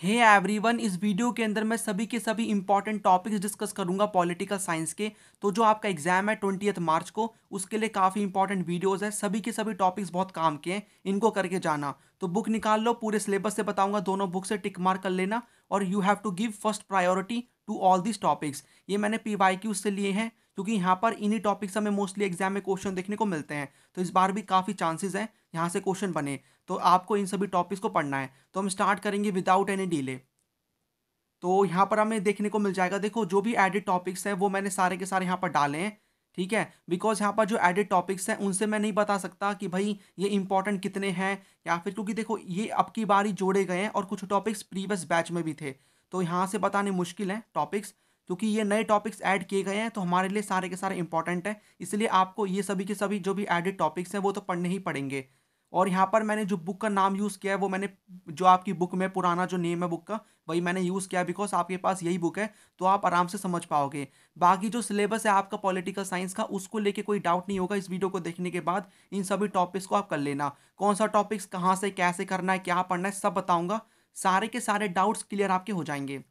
Hey everyone, इस video के अंदर मैं सभी के सभी इंपॉर्टेंट टॉपिक्स डिस्कस करूंगा पॉलिटिकल साइंस के। तो जो आपका एग्जाम है 20 मार्च को, उसके लिए काफ़ी इंपॉर्टेंट वीडियोस है। सभी के सभी टॉपिक्स बहुत काम के हैं, इनको करके जाना। तो बुक निकाल लो, पूरे सिलेबस से बताऊंगा, दोनों बुक से टिक मार्क कर लेना। और you have to give first priority to all this topics. ये मैंने PYQ से लिए हैं, क्योंकि यहाँ पर इन्हीं टॉपिक्स हमें मोस्टली एग्जाम में क्वेश्चन देखने को मिलते हैं। तो इस बार भी काफ़ी चांसेस हैं यहाँ से क्वेश्चन बने। तो आपको इन सभी टॉपिक्स को पढ़ना है। तो हम स्टार्ट करेंगे विदाउट एनी डिले। तो यहाँ पर हमें देखने को मिल जाएगा, देखो जो भी एडिड टॉपिक्स हैं वो मैंने सारे के सारे यहाँ पर डाले हैं। ठीक है, बिकॉज यहाँ पर जो एडिड टॉपिक्स हैं उनसे मैं नहीं बता सकता कि भाई ये इंपॉर्टेंट कितने हैं, या फिर क्योंकि देखो ये अब की बार ही जोड़े गए हैं और कुछ टॉपिक्स प्रीवियस बैच में भी थे। तो यहाँ से बताने मुश्किल हैं टॉपिक्स, क्योंकि ये नए टॉपिक्स ऐड किए गए हैं, तो हमारे लिए सारे के सारे इंपॉर्टेंट हैं। इसलिए आपको ये सभी के सभी जो भी एडिड टॉपिक्स हैं वो तो पढ़ने ही पड़ेंगे। और यहाँ पर मैंने जो बुक का नाम यूज़ किया है वो मैंने, जो आपकी बुक में पुराना जो नेम है बुक का, वही मैंने यूज़ किया, बिकॉज आपके पास यही बुक है, तो आप आराम से समझ पाओगे। बाकी जो सिलेबस है आपका पॉलिटिकल साइंस का, उसको लेके कोई डाउट नहीं होगा। इस वीडियो को देखने के बाद इन सभी टॉपिक्स को आप कर लेना। कौन सा टॉपिक्स कहाँ से कैसे करना है, क्या पढ़ना है, सब बताऊंगा। सारे के सारे डाउट्स क्लियर आपके हो जाएंगे।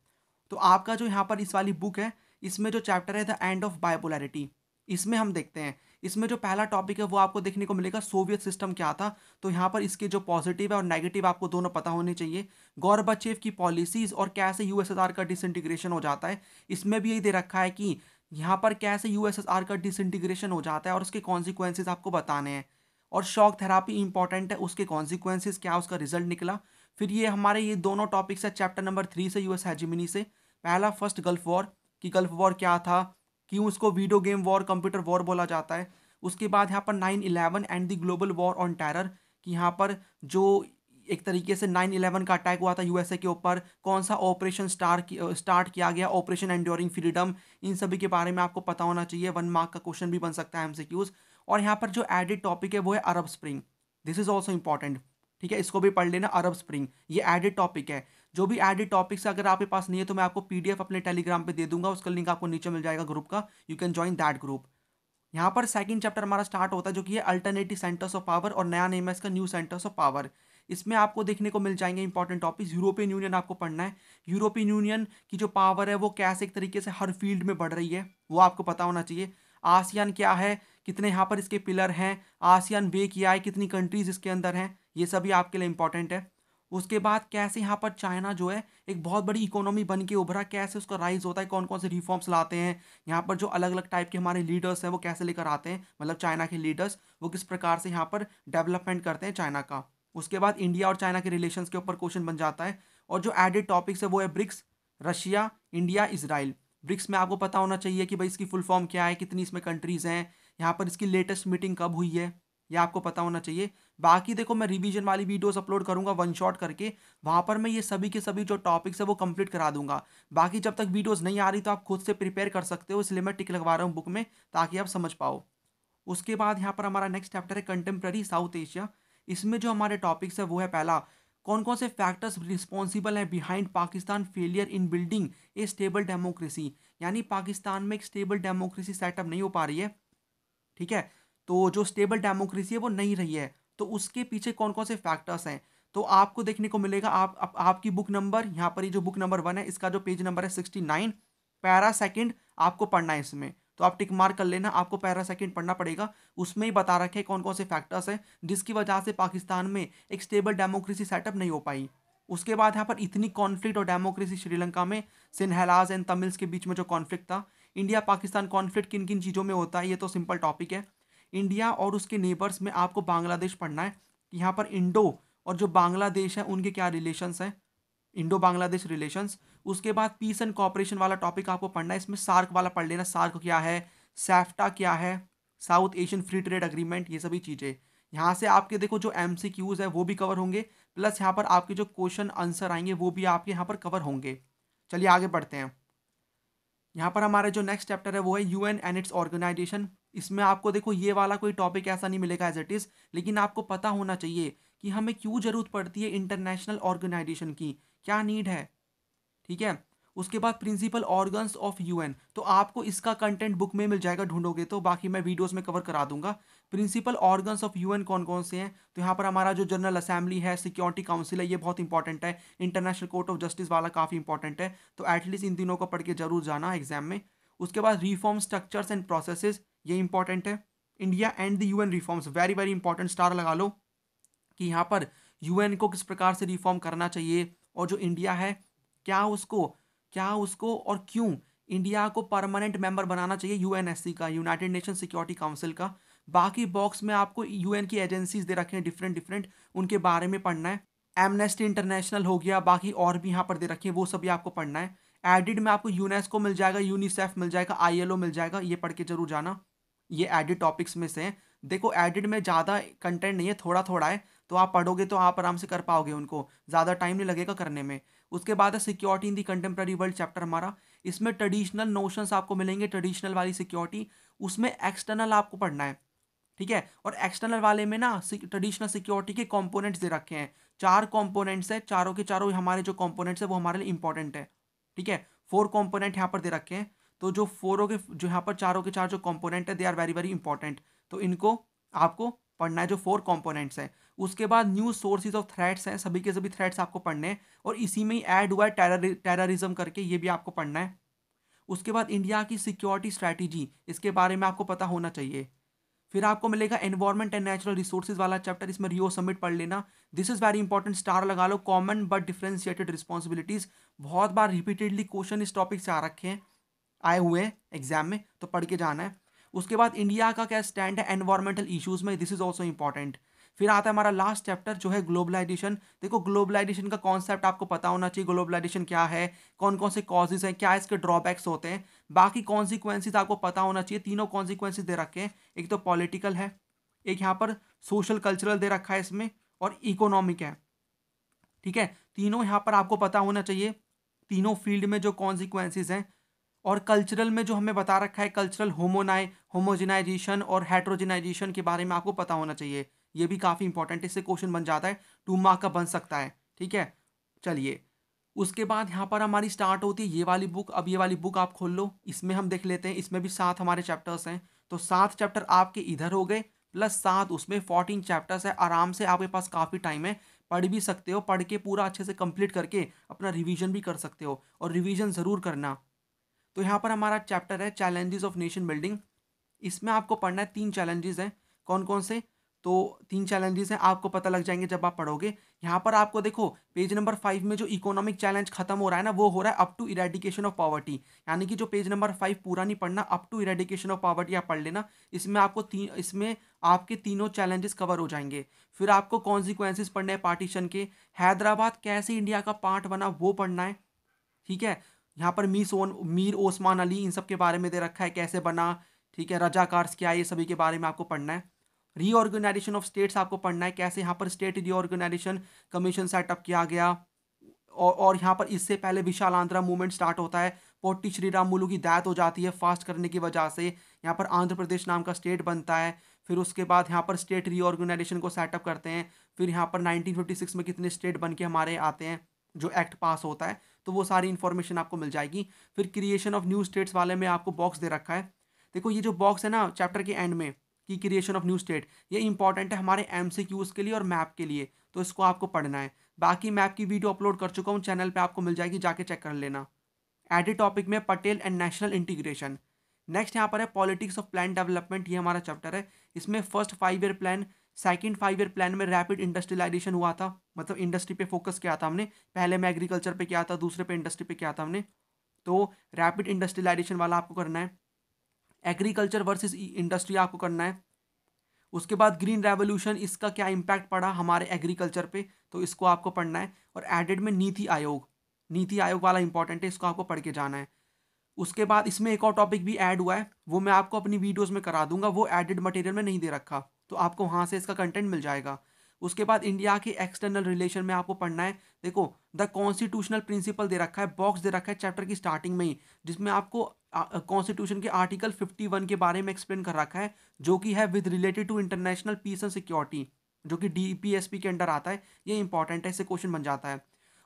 तो आपका जो यहाँ पर इस वाली बुक है, इसमें जो चैप्टर है द एंड ऑफ बायोपोलैरिटी, इसमें हम देखते हैं। इसमें जो पहला टॉपिक है वो आपको देखने को मिलेगा सोवियत सिस्टम क्या था। तो यहाँ पर इसके जो पॉजिटिव है और नेगेटिव आपको दोनों पता होने चाहिए। गॉर्बाचेव की पॉलिसीज और कैसे यूएसएसआर का डिसइंटीग्रेशन हो जाता है, इसमें भी यही दे रखा है कि यहाँ पर कैसे यूएसएसआर का डिसइंटीग्रेशन हो जाता है और उसके कॉन्सिक्वेंसेज आपको बताने हैं। और शॉक थेरापी इंपॉर्टेंट है, उसके कॉन्सिक्वेंसेज क्या, उसका रिजल्ट निकला। फिर ये हमारे ये दोनों टॉपिक्स है चैप्टर नंबर 3 से, यूएस हेजिमनी से। पहला फर्स्ट गल्फ वॉर, कि गल्फ वॉर क्या था, क्यों उसको video game war, computer war बोला जाता है। उसके बाद यहाँ पर 9/11 and the global war on terror, कि यहाँ पर जो एक तरीके से 9/11 का अटैक हुआ था यूएसए के ऊपर, कौन सा ऑपरेशन स्टार्ट किया गया, ऑपरेशन एंड्योरिंग फ्रीडम, इन सभी के बारे में आपको पता होना चाहिए। 1 मार्क का क्वेश्चन भी बन सकता है MCQs। और यहाँ पर जो एडेड टॉपिक है वो है Arab spring, this is also important. ठीक है, इसको भी पढ़ लेना। अरब स्प्रिंग ये एडेड टॉपिक है। जो भी एडेड टॉपिक्स अगर आपके पास नहीं है तो मैं आपको PDF अपने टेलीग्राम पे दे दूंगा, उसका लिंक आपको नीचे मिल जाएगा ग्रुप का, you can join that group. यहाँ पर सेकंड चैप्टर हमारा स्टार्ट होता है, जो कि है अल्टरनेटिव सेंटर्स ऑफ पावर, और नया नेम है इसका न्यू सेंटर्स ऑफ पावर। इसमें आपको देखने को मिल जाएंगे इंपॉर्टेंट टॉपिक्स। यूरोपियन यूनियन आपको पढ़ना है। यूरोपियन यूनियन की जो पावर है वो कैसे एक तरीके से हर फील्ड में बढ़ रही है, वो आपको पता होना चाहिए। आसियान क्या है, कितने यहाँ पर इसके पिलर हैं, आसियान वे किया है, कितनी कंट्रीज इसके अंदर हैं, ये सभी आपके लिए इंपॉर्टेंट है। उसके बाद कैसे यहाँ पर चाइना जो है एक बहुत बड़ी इकोनॉमी बन के उभरा, कैसे उसका राइज होता है, कौन कौन से रिफॉर्म्स लाते हैं, यहाँ पर जो अलग अलग टाइप के हमारे लीडर्स हैं वो कैसे लेकर आते हैं, मतलब चाइना के लीडर्स वो किस प्रकार से यहाँ पर डेवलपमेंट करते हैं चाइना का। उसके बाद इंडिया और चाइना के रिलेशंस के ऊपर क्वेश्चन बन जाता है। और जो एडेड टॉपिक्स है वो है BRICS, Russia, India, Israel. BRICS में आपको पता होना चाहिए कि भाई इसकी फुल फॉर्म क्या है, कितनी इसमें कंट्रीज हैं, यहाँ पर इसकी लेटेस्ट मीटिंग कब हुई है, ये आपको पता होना चाहिए। बाकी देखो मैं रिवीजन वाली वीडियोस अपलोड करूंगा वन शॉट करके, वहाँ पर मैं ये सभी के सभी जो टॉपिक्स है वो कंप्लीट करा दूंगा। बाकी जब तक वीडियोस नहीं आ रही तो आप खुद से प्रिपेयर कर सकते हो, इसलिए मैं टिक लगवा रहा हूँ बुक में, ताकि आप समझ पाओ। उसके बाद यहाँ पर हमारा नेक्स्ट चैप्टर है कंटेम्प्रेरी साउथ एशिया। इसमें जो हमारे टॉपिक्स है वो है पहला, कौन कौन से फैक्टर्स रिस्पॉन्सिबल हैं behind Pakistan failure in building A stable democracy, यानी पाकिस्तान में एक स्टेबल डेमोक्रेसी सेटअप नहीं हो पा रही है। ठीक है, तो जो स्टेबल डेमोक्रेसी है वो नहीं रही है, तो उसके पीछे कौन कौन से फैक्टर्स हैं, तो आपको देखने को मिलेगा। आपकी बुक नंबर यहाँ पर, ये जो बुक नंबर 1 है इसका जो पेज नंबर है 69, पैरा सेकंड आपको पढ़ना है इसमें। तो आप टिक मार्क कर लेना, आपको पैरा सेकंड पढ़ना पड़ेगा। उसमें ही बता रखे कौन कौन से फैक्टर्स हैं जिसकी वजह से पाकिस्तान में एक स्टेबल डेमोक्रेसी सेटअप नहीं हो पाई। उसके बाद यहाँ पर इतनी कॉन्फ्लिक्ट और डेमोक्रेसी श्रीलंका में, सिन्हलाज एंड तमिल्स के बीच में जो कॉन्फ्लिक्ट था। इंडिया पाकिस्तान कॉन्फ्लिक्ट किन किन चीज़ों में होता है ये तो सिंपल टॉपिक है। इंडिया और उसके नेबर्स में आपको बांग्लादेश पढ़ना है, कि यहाँ पर इंडो और जो बांग्लादेश है उनके क्या रिलेशंस हैं, इंडो बांग्लादेश रिलेशंस। उसके बाद पीस एंड कॉपरेशन वाला टॉपिक आपको पढ़ना है, इसमें सार्क वाला पढ़ लेना, सार्क क्या है, सैफ्टा क्या है, south Asian free trade agreement, ये सभी चीज़ें। यहाँ से आपके देखो जो MCQs है वो भी कवर होंगे, प्लस यहाँ पर आपके जो क्वेश्चन आंसर आएंगे वो भी आपके यहाँ पर कवर होंगे। चलिए आगे बढ़ते हैं। यहाँ पर हमारा जो नेक्स्ट चैप्टर है वो है UN एंड इट्स ऑर्गेनाइजेशन। इसमें आपको देखो ये वाला कोई टॉपिक ऐसा नहीं मिलेगा एज इट इज़, लेकिन आपको पता होना चाहिए कि हमें क्यों ज़रूरत पड़ती है इंटरनेशनल ऑर्गेनाइजेशन की, क्या नीड है। ठीक है, उसके बाद प्रिंसिपल ऑर्गन्स ऑफ यूएन, तो आपको इसका कंटेंट बुक में मिल जाएगा ढूंढोगे तो, बाकी मैं वीडियोस में कवर करा दूंगा। प्रिंसिपल ऑर्गन्स ऑफ यूएन कौन कौन से हैं, तो यहाँ पर हमारा जो जनरल असेंबली है, सिक्योरिटी काउंसिल है, ये बहुत इंपॉर्टेंट है, इंटरनेशनल कोर्ट ऑफ जस्टिस वाला काफ़ी इंपॉर्टेंट है, तो एटलीस्ट इन तीनों को पढ़ के जरूर जाना एग्जाम में। उसके बाद रिफॉर्म स्ट्रक्चर्स एंड प्रोसेसेस, ये इंपॉर्टेंट है। India and the UN reforms, very very important, star लगा लो कि यहाँ पर यूएन को किस प्रकार से रिफॉर्म करना चाहिए, और जो इंडिया है क्या उसको और क्यों इंडिया को परमानेंट मेंबर बनाना चाहिए यूएनएससी का, यूनाइटेड नेशन सिक्योरिटी काउंसिल का। बाकी बॉक्स में आपको यूएन की एजेंसीज दे रखे हैं डिफरेंट डिफरेंट, उनके बारे में पढ़ना है। एमनेस्टी इंटरनेशनल हो गया, बाकी और भी यहाँ पर दे रखे हैं, वो सभी आपको पढ़ना है। एडिड में आपको यूनेस्को मिल जाएगा, यूनिसेफ मिल जाएगा, आईएलओ मिल जाएगा, ये पढ़ के जरूर जाना। ये एडिड टॉपिक्स में से हैं। देखो एडिड में ज़्यादा कंटेंट नहीं है, थोड़ा थोड़ा है, तो आप पढ़ोगे तो आप आराम से कर पाओगे, उनको ज़्यादा टाइम नहीं लगेगा करने में। उसके बाद है security in the contemporary world chapter हमारा, इसमें ट्रेडिशनल नोशंस आपको मिलेंगे, ट्रेडिशनल वाली सिक्योरिटी, उसमें एक्सटर्नल आपको पढ़ना है, ठीक है। और एक्सटर्नल वाले में ना ट्रेडिशनल सिक्योरिटी के कंपोनेंट्स दे रखे हैं, 4 कंपोनेंट्स है, चारों के चारों हमारे जो कंपोनेंट्स है वो हमारे लिए इंपॉर्टेंट है, ठीक है। 4 कंपोनेंट यहाँ पर दे रखे हैं, तो जो फोरों के जो यहाँ पर चारों के चार जो कंपोनेंट है they are very very important, तो इनको आपको पढ़ना है, जो 4 कंपोनेंट्स हैं। उसके बाद न्यू सोर्सेज ऑफ थ्रेट्स हैं, सभी के सभी थ्रेट्स आपको पढ़ने हैं, और इसी में ही ऐड हुआ है टेररिज्म करके, ये भी आपको पढ़ना है। उसके बाद इंडिया की सिक्योरिटी स्ट्रैटेजी, इसके बारे में आपको पता होना चाहिए। फिर आपको मिलेगा एनवायरमेंट एंड नेचुरल रिसोर्सेज वाला चैप्टर, इसमें रियो समिट पढ़ लेना, this is very important, star लगा लो। कॉमन बट डिफरेंशिएटेड रिस्पॉन्सिबिलिटीज, बहुत बार रिपीटेडली क्वेश्चन इस टॉपिक से आ रखे हैं, आए हुए हैं एग्जाम में, तो पढ़ के जाना है। उसके बाद इंडिया का क्या स्टैंड है एनवायरमेंटल इश्यूज में, दिस इज ऑल्सो इंपॉर्टेंट। फिर आता है हमारा लास्ट चैप्टर जो है ग्लोबलाइजेशन। देखो ग्लोबलाइजेशन का कॉन्सेप्ट आपको पता होना चाहिए, ग्लोबलाइजेशन क्या है, कौन कौन से कॉजेज हैं, क्या इसके ड्रॉबैक्स होते हैं, बाकी कॉन्सिक्वेंसेज आपको पता होना चाहिए। तीनों कॉन्सिक्वेंसेज दे रखे हैं, एक तो पॉलिटिकल है, एक यहाँ पर सोशल कल्चरल दे रखा है इसमें, और इकोनॉमिक है, ठीक है। तीनों यहाँ पर आपको पता होना चाहिए, तीनों फील्ड में जो कॉन्सिक्वेंसेज हैं। और कल्चरल में जो हमें बता रखा है, कल्चरल होमोजेनाइजेशन और हेट्रोजेनाइजेशन के बारे में आपको पता होना चाहिए, ये भी काफ़ी इंपॉर्टेंट है, इससे क्वेश्चन बन जाता है, 2 मार्क का बन सकता है, ठीक है। चलिए उसके बाद यहाँ पर हमारी स्टार्ट होती है ये वाली बुक। अब ये वाली बुक आप खोल लो, इसमें हम देख लेते हैं, इसमें भी 7 हमारे चैप्टर्स हैं, तो 7 चैप्टर आपके इधर हो गए, प्लस 7 उसमें 14 चैप्टर्स है। आराम से आपके पास काफ़ी टाइम है, पढ़ भी सकते हो, पढ़ के पूरा अच्छे से कंप्लीट करके अपना रिवीजन भी कर सकते हो, और रिवीजन ज़रूर करना। तो यहाँ पर हमारा चैप्टर है चैलेंजेस ऑफ नेशन बिल्डिंग, इसमें आपको पढ़ना है 3 चैलेंजेस हैं, कौन कौन से, तो 3 चैलेंजेस हैं, आपको पता लग जाएंगे जब आप पढ़ोगे। यहाँ पर आपको देखो पेज नंबर 5 में जो इकोनॉमिक चैलेंज खत्म हो रहा है ना, वो हो रहा है up to eradication of poverty, यानी कि जो पेज नंबर 5 पूरा नहीं पढ़ना, up to eradication of poverty आप पढ़ लेना। इसमें आपके तीनों चैलेंजेस कवर हो जाएंगे। फिर आपको कॉन्सिक्वेंसेज पढ़ने हैं पार्टीशन के, हैदराबाद कैसे इंडिया का पार्ट बना वो पढ़ना है, ठीक है। यहाँ पर मीर ओस्मान अली इन सब के बारे में दे रखा है, कैसे बना, ठीक है। रजाकार्स क्या है, ये सभी के बारे में आपको पढ़ना है। रीऑर्गेनाइजेशन ऑफ स्टेट्स आपको पढ़ना है, कैसे यहाँ पर स्टेट रीऑर्गेनाइजेशन कमीशन सेटअप किया गया, और यहाँ पर इससे पहले विशाल आंध्रा मूवमेंट स्टार्ट होता है, पोट्टी श्रीरामुलु की डेथ हो जाती है फास्ट करने की वजह से, यहाँ पर आंध्र प्रदेश नाम का स्टेट बनता है। फिर उसके बाद यहाँ पर स्टेट रीऑर्गेनाइजेशन को सेटअप करते हैं। फिर यहाँ पर 1956 में कितने स्टेट बन के हमारे आते हैं, जो एक्ट पास होता है, तो वो सारी इन्फॉर्मेशन आपको मिल जाएगी। फिर क्रिएशन ऑफ न्यू स्टेट्स वाले में आपको बॉक्स दे रखा है। देखो ये जो बॉक्स है ना चैप्टर के एंड में कि क्रिएशन ऑफ न्यू स्टेट, ये इंपॉर्टेंट है हमारे एमसीक्यूज के लिए और मैप के लिए, तो इसको आपको पढ़ना है। बाकी मैप की वीडियो अपलोड कर चुका हूँ चैनल पे, आपको मिल जाएगी, जाके चेक कर लेना। एडिट टॉपिक में Patel and national integration. Next यहाँ पर है पॉलिटिक्स ऑफ प्लान डेवलपमेंट, ये हमारा चैप्टर है। इसमें first 5 year plan, second 5 year plan में रैपिड इंडस्ट्रियलाइजेशन हुआ था, मतलब इंडस्ट्री पे फोकस किया था हमने, पहले में एग्रीकल्चर पे किया था, दूसरे पे इंडस्ट्री पे किया था हमने, तो रैपिड इंडस्ट्रियलाइजेशन वाला आपको करना है। एग्रीकल्चर वर्सेस इंडस्ट्री आपको करना है। उसके बाद ग्रीन रेवोल्यूशन, इसका क्या इम्पैक्ट पड़ा हमारे एग्रीकल्चर पे, तो इसको आपको पढ़ना है। और एडेड में नीति आयोग वाला इंपॉर्टेंट है, इसको आपको पढ़ के जाना है। उसके बाद इसमें एक और टॉपिक भी ऐड हुआ है, वो मैं आपको अपनी वीडियोस में करा दूंगा, वो एडेड मटेरियल में नहीं दे रखा, तो आपको वहाँ से इसका कंटेंट मिल जाएगा। उसके बाद इंडिया के एक्सटर्नल रिलेशन में आपको पढ़ना है। देखो द कॉन्स्टिट्यूशनल प्रिंसिपल दे रखा है, बॉक्स दे रखा है चैप्टर की स्टार्टिंग में ही, जिसमें आपको कॉन्स्टिट्यूशन के आर्टिकल 51 के बारे में एक्सप्लेन कर रखा है, जो कि है with related to international peace and security, जो कि डीपीएसपी के अंडर आता है। ये इंपॉर्टेंट है, इससे क्वेश्चन बन जाता है।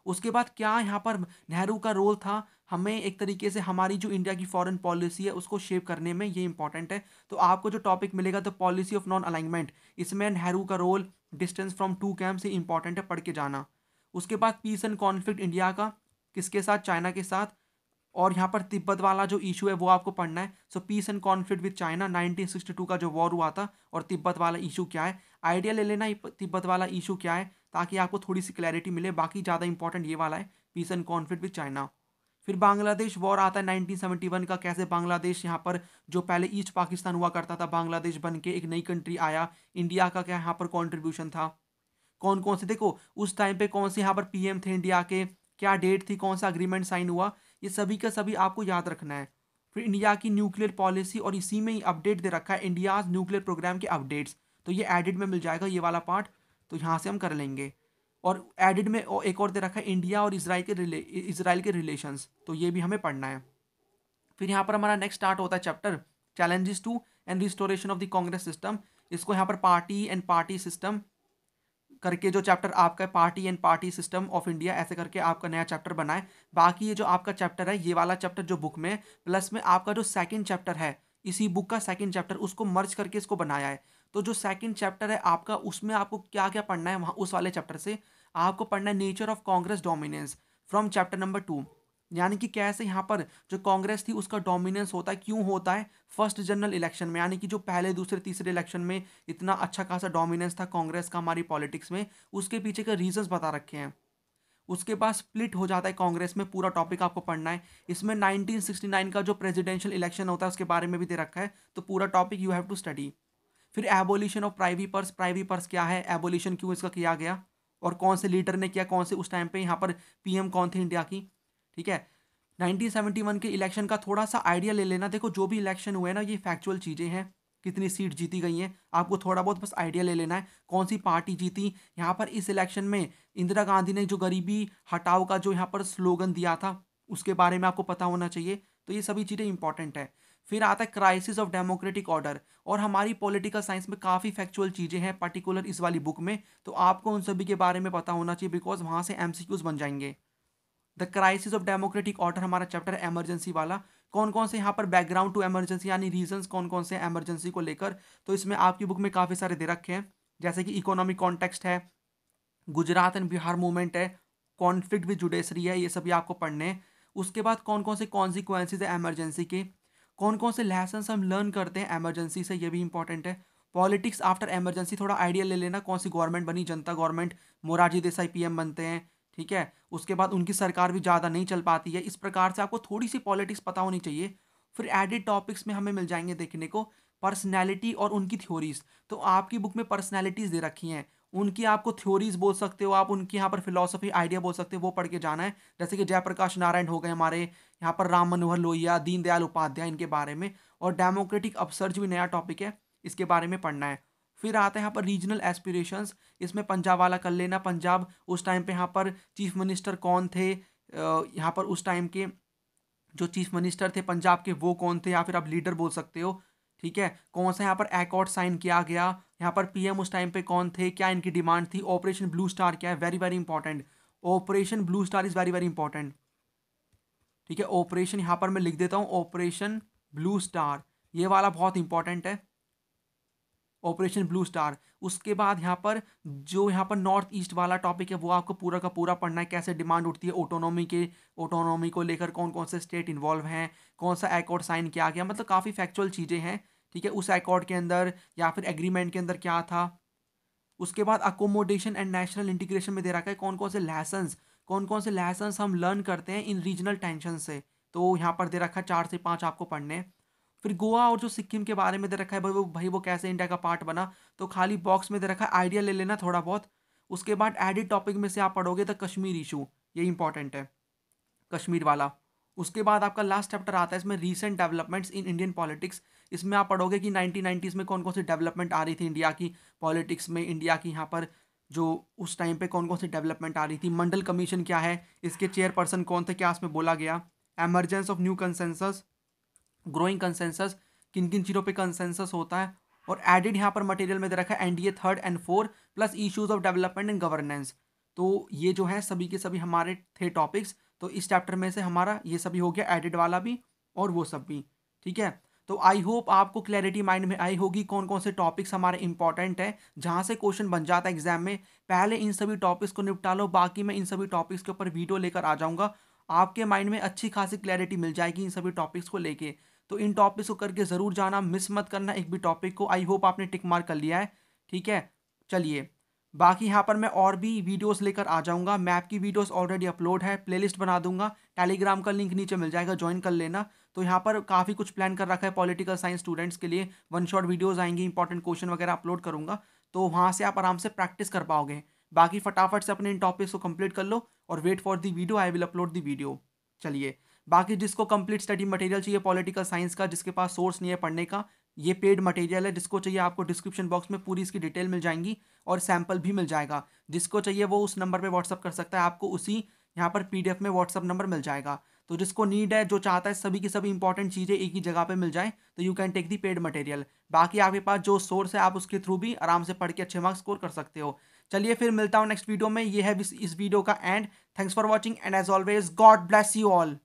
उसके बाद क्या यहाँ पर नेहरू का रोल था, हमें एक तरीके से हमारी जो इंडिया की फॉरेन पॉलिसी है उसको शेप करने में, ये इंपॉर्टेंट है। तो आपको जो टॉपिक मिलेगा the policy of non alignment, इसमें नेहरू का role, distance from two camp से इंपॉर्टेंट है, पढ़ के जाना। उसके बाद पीस एंड कॉन्फ्लिक्ट इंडिया का, किसके साथ, चाइना के साथ। और यहाँ पर तिब्बत वाला जो इशू है वो आपको पढ़ना है। So peace and conflict with China, 1962 का जो वॉर हुआ था, और तिब्बत वाला इशू क्या है, आइडिया ले लेना तिब्बत वाला इशू क्या है, ताकि आपको थोड़ी सी क्लैरिटी मिले। बाकी ज़्यादा इंपॉर्टेंट ये वाला है, peace and conflict with China. फिर बांग्लादेश वॉर आता है 1971 का, कैसे बांग्लादेश यहाँ पर जो पहले ईस्ट पाकिस्तान हुआ करता था, बांग्लादेश बन के एक नई कंट्री आया, इंडिया का क्या यहाँ पर कॉन्ट्रीब्यूशन था, कौन कौन से, देखो उस टाइम पे कौन से यहाँ पर पीएम थे इंडिया के, क्या डेट थी, कौन सा अग्रीमेंट साइन हुआ, ये सभी का सभी आपको याद रखना है। फिर इंडिया की न्यूक्लियर पॉलिसी, और इसी में ही अपडेट दे रखा है इंडिया न्यूक्लियर प्रोग्राम के अपडेट्स, तो ये एडिट में मिल जाएगा ये वाला पार्ट, तो यहाँ से हम कर लेंगे। और एडिट में एक और दे रखा है इंडिया और इसराइल के रिलेशंस, तो ये भी हमें पढ़ना है। फिर यहाँ पर हमारा नेक्स्ट स्टार्ट होता है chapter challenges to and restoration of the Congress system. इसको यहाँ पर पार्टी एंड पार्टी सिस्टम करके जो चैप्टर आपका है, party and party system of India, ऐसे करके आपका नया चैप्टर बना है। बाकी ये जो आपका चैप्टर है, ये वाला चैप्टर जो बुक में, प्लस में आपका जो सेकंड चैप्टर है, इसी बुक का सेकंड चैप्टर, उसको मर्ज करके इसको बनाया है। तो जो सेकंड चैप्टर है आपका, उसमें आपको क्या क्या पढ़ना है, वहाँ उस वाले चैप्टर से आपको पढ़ना है nature of Congress dominance from chapter number 2, यानी कि कैसे यहाँ पर जो कांग्रेस थी उसका डोमिनेंस होता है, क्यों होता है फर्स्ट जनरल इलेक्शन में, यानी कि जो पहले दूसरे तीसरे इलेक्शन में इतना अच्छा खासा डोमिनेंस था कांग्रेस का हमारी पॉलिटिक्स में, उसके पीछे के रीजंस बता रखे हैं। उसके बाद स्प्लिट हो जाता है कांग्रेस में, पूरा टॉपिक आपको पढ़ना है। इसमें 1969 का जो प्रेसिडेंशियल इलेक्शन होता है उसके बारे में भी दे रखा है, तो पूरा topic you have to study. फिर एबोलिशन ऑफ प्राइवी पर्स क्या है, एबोलिशन क्यों इसका किया गया, और कौन से लीडर ने किया, कौन से उस टाइम पे यहाँ पर पीएम कौन थे इंडिया की, ठीक है। 1971 के इलेक्शन का थोड़ा सा आइडिया ले लेना। देखो जो भी इलेक्शन हुए ना, ये फैक्चुअल चीज़ें हैं, कितनी सीट जीती गई हैं, आपको थोड़ा बहुत बस आइडिया ले लेना है, कौन सी पार्टी जीती। यहाँ पर इस इलेक्शन में इंदिरा गांधी ने जो गरीबी हटाओ का जो यहाँ पर स्लोगन दिया था, उसके बारे में आपको पता होना चाहिए। तो ये सभी चीज़ें इंपॉर्टेंट है। फिर आता है क्राइसिस ऑफ डेमोक्रेटिक ऑर्डर, और हमारी पॉलिटिकल साइंस में काफ़ी फैक्चुअल चीज़ें हैं पर्टिकुलर इस वाली बुक में, तो आपको उन सभी के बारे में पता होना चाहिए, बिकॉज वहाँ से एमसीक्यूज बन जाएंगे। The crisis of democratic order हमारा चैप्टर है एमरजेंसी वाला, कौन कौन से यहाँ पर बैकग्राउंड टू एमरजेंसी यानी रीजंस कौन कौन से एमरजेंसी को लेकर, तो इसमें आपकी बुक में काफ़ी सारे दे रखे हैं, जैसे कि इकोनॉमिक कॉन्टेक्स्ट है, गुजरात एंड बिहार मूवमेंट है, कॉन्फ्लिक्ट विद जुडिशरी है, ये सभी आपको पढ़ने हैं। उसके बाद कौन कौन से कॉन्सिक्वेंसेज है एमरजेंसी के, कौन कौन से लेसन हम लर्न करते हैं एमरजेंसी से, ये भी इंपॉर्टेंट है। पॉलिटिक्स आफ्टर एमरजेंसी, थोड़ा आइडिया ले लेना, कौन सी गवर्नमेंट बनी, जनता गवर्नमेंट, मोरारजी देसाई पीएम बनते हैं, ठीक है। उसके बाद उनकी सरकार भी ज़्यादा नहीं चल पाती है, इस प्रकार से आपको थोड़ी सी पॉलिटिक्स पता होनी चाहिए। फिर एडिड टॉपिक्स में हमें मिल जाएंगे देखने को पर्सनैलिटी और उनकी थ्योरीज, तो आपकी बुक में पर्सनैलिटीज़ दे रखी हैं, उनकी आपको थ्योरीज बोल सकते हो आप, उनकी यहाँ पर फिलोसफी आइडिया बोल सकते हो, वो पढ़ के जाना है। जैसे कि जयप्रकाश नारायण हो गए हमारे, यहाँ पर राम मनोहर लोहिया, दीनदयाल उपाध्याय, इनके बारे में। और डेमोक्रेटिक अपसर्ज भी नया टॉपिक है, इसके बारे में पढ़ना है। फिर आता है यहाँ पर रीजनल एस्पिरेशंस, इसमें पंजाब वाला कर लेना, पंजाब उस टाइम पे यहाँ पर चीफ मिनिस्टर कौन थे, यहाँ पर उस टाइम के जो चीफ मिनिस्टर थे पंजाब के वो कौन थे, या फिर आप लीडर बोल सकते हो, ठीक है। कौन सा यहाँ पर एकॉर्ड साइन किया गया, यहाँ पर पीएम उस टाइम पे कौन थे, क्या इनकी डिमांड थी, ऑपरेशन ब्लू स्टार क्या है, very very important, operation blue star is very very important, ठीक है। ऑपरेशन यहाँ पर मैं लिख देता हूँ, ऑपरेशन ब्लू स्टार, ये वाला बहुत इंपॉर्टेंट है, ऑपरेशन ब्लू स्टार। उसके बाद यहाँ पर जो यहाँ पर नॉर्थ ईस्ट वाला टॉपिक है वो आपको पूरा का पूरा पढ़ना है, कैसे डिमांड उठती है ऑटोनॉमी को लेकर, कौन कौन से स्टेट इन्वॉल्व हैं, कौन सा एकॉर्ड साइन किया गया, मतलब काफ़ी फैक्चुअल चीज़ें हैं, ठीक है। उस एकॉर्ड के अंदर या फिर एग्रीमेंट के अंदर क्या था। उसके बाद अकोमोडेशन एंड नेशनल इंटीग्रेशन में दे रखा है कौन कौन से लेसन्स हम लर्न करते हैं इन रीजनल टेंशन से, तो यहाँ पर दे रखा है 4 से 5 आपको पढ़ने हैं। फिर गोवा और जो सिक्किम के बारे में दे रखा है, भाई वो कैसे इंडिया का पार्ट बना, तो खाली बॉक्स में दे रखा है, आइडिया ले लेना थोड़ा बहुत। उसके बाद एडिड टॉपिक में से आप पढ़ोगे द कश्मीर इशू, ये इंपॉर्टेंट है, कश्मीर वाला। उसके बाद आपका लास्ट चैप्टर आता है इसमें recent developments in Indian politics, इसमें आप पढ़ोगे कि 1990s में कौन कौन सी डेवलपमेंट आ रही थी इंडिया की पॉलिटिक्स में, इंडिया की यहाँ पर जो उस टाइम पे कौन कौन सी डेवलपमेंट आ रही थी, मंडल कमीशन क्या है, इसके चेयरपर्सन कौन थे, क्या इसमें बोला गया, emergence of new consensus, growing consensus, किन किन चीज़ों पे कंसेंसस होता है। और एडिड यहाँ पर मटेरियल में दे रखा है NDA 3rd and 4 plus issues of development and governance, तो ये जो है सभी के सभी हमारे थे टॉपिक्स। तो इस चैप्टर में से हमारा ये सभी हो गया, एडिट वाला भी और वो सब भी। ठीक है, तो आई होप आपको क्लैरिटी माइंड में आई होगी कौन कौन से टॉपिक्स हमारे इंपॉर्टेंट है, जहाँ से क्वेश्चन बन जाता है एग्जाम में। पहले इन सभी टॉपिक्स को निपटा लो, बाकी मैं इन सभी टॉपिक्स के ऊपर वीडियो लेकर आ जाऊँगा। आपके माइंड में अच्छी खासी क्लैरिटी मिल जाएगी इन सभी टॉपिक्स को लेके। तो इन टॉपिक्स को करके ज़रूर जाना, मिस मत करना एक भी टॉपिक को। आई होप आपने टिक मार्क कर लिया है। ठीक है, चलिए, बाकी यहाँ पर मैं और भी वीडियोस लेकर आ जाऊँगा। मैप की वीडियोस ऑलरेडी अपलोड है, प्लेलिस्ट बना दूंगा, टेलीग्राम का लिंक नीचे मिल जाएगा, ज्वाइन कर लेना। तो यहाँ पर काफ़ी कुछ प्लान कर रखा है पॉलिटिकल साइंस स्टूडेंट्स के लिए। वन शॉट वीडियोज़ आएंगी, इंपॉर्टेंट क्वेश्चन वगैरह अपलोड करूँगा, तो वहाँ से आप आराम से प्रैक्टिस कर पाओगे। बाकी फटाफट से अपने इन टॉपिक्स को कंप्लीट कर लो और wait for the video, I will upload the video. चलिए, बाकी जिसको कंप्लीट स्टडी मटेरियल चाहिए पॉलिटिकल साइंस का, जिसके पास सोर्स नहीं है पढ़ने का, ये पेड मटेरियल है। जिसको चाहिए आपको डिस्क्रिप्शन बॉक्स में पूरी इसकी डिटेल मिल जाएंगी और सैंपल भी मिल जाएगा। जिसको चाहिए वो उस नंबर पे व्हाट्सअप कर सकता है, आपको उसी यहाँ पर पीडीएफ में व्हाट्सअप नंबर मिल जाएगा। तो जिसको नीड है, जो चाहता है सभी की सभी इंपॉर्टेंट चीज़ें एक ही जगह पे मिल जाए, तो you can take the paid material. बाकी आपके पास जो सोर्स है आप उसके थ्रू भी आराम से पढ़ के अच्छे मार्क्स स्कोर कर सकते हो। चलिए फिर मिलता हूँ नेक्स्ट वीडियो में। ये है इस वीडियो का end. Thanks for watching and as always God bless you all.